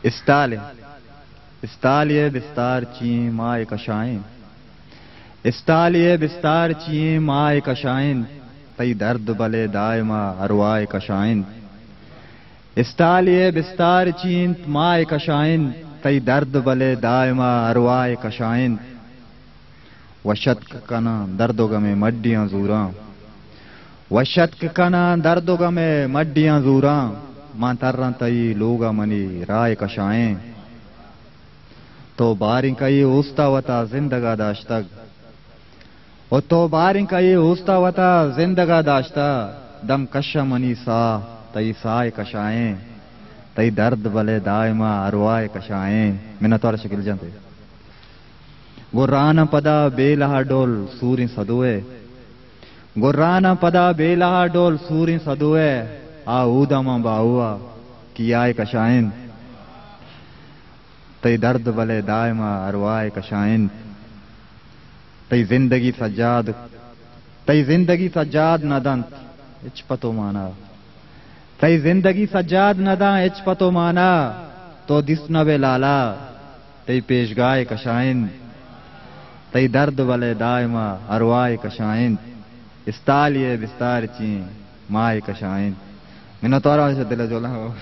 इस्ताले इस्तालिए बिस्तार ची माए कशाइन, इस्तालिए बिस्तार ची माए कशाइन, तई दर्द बले दायमा अरवाए कशाइन। इस्तालिए बिस्तार चीन माए कशाइन, तई दर्द बले दायमा अरवाए कशाइन। वशत कना दर्दों गमे मड्डियां जूरा, वशत कना दर्दों गमे मड्डियां जूरा, मां तर्रा तई लोगा मनी राय कशाएं। तो बारिं कई उस्ता वता जिंदगा दाश्तग, और तो बारिं कई उस्ता वता जिंदगा दाश्ता, दम कशा मनी सा तई साय कशाएं, तई दर्द बले दायमा अरवाए कशाएं। मिना तोर शकिल जानते गुर्राना पदा बेलहा डोल सूरी सदुए, गुर्राना पदा बेलहा डोल सूरी सदुए, आ ऊदमा बाहुआ कियाए कशाइन, तई दर्द बले दायमा अरवाए कशाइन। तई जिंदगी सज्जाद, तई जिंदगी सज्जाद नदंत इच पतो माना, तई जिंदगी सज्जाद नदा इच पतो माना, तो दिस नबे लाला तई पेशगाए कशाइन, तई दर्द बले दायमा अरवाए कशाइन। इस्तालिए बिस्तार ची माए कशाइन। मिना तोरा से दिल जोला हो।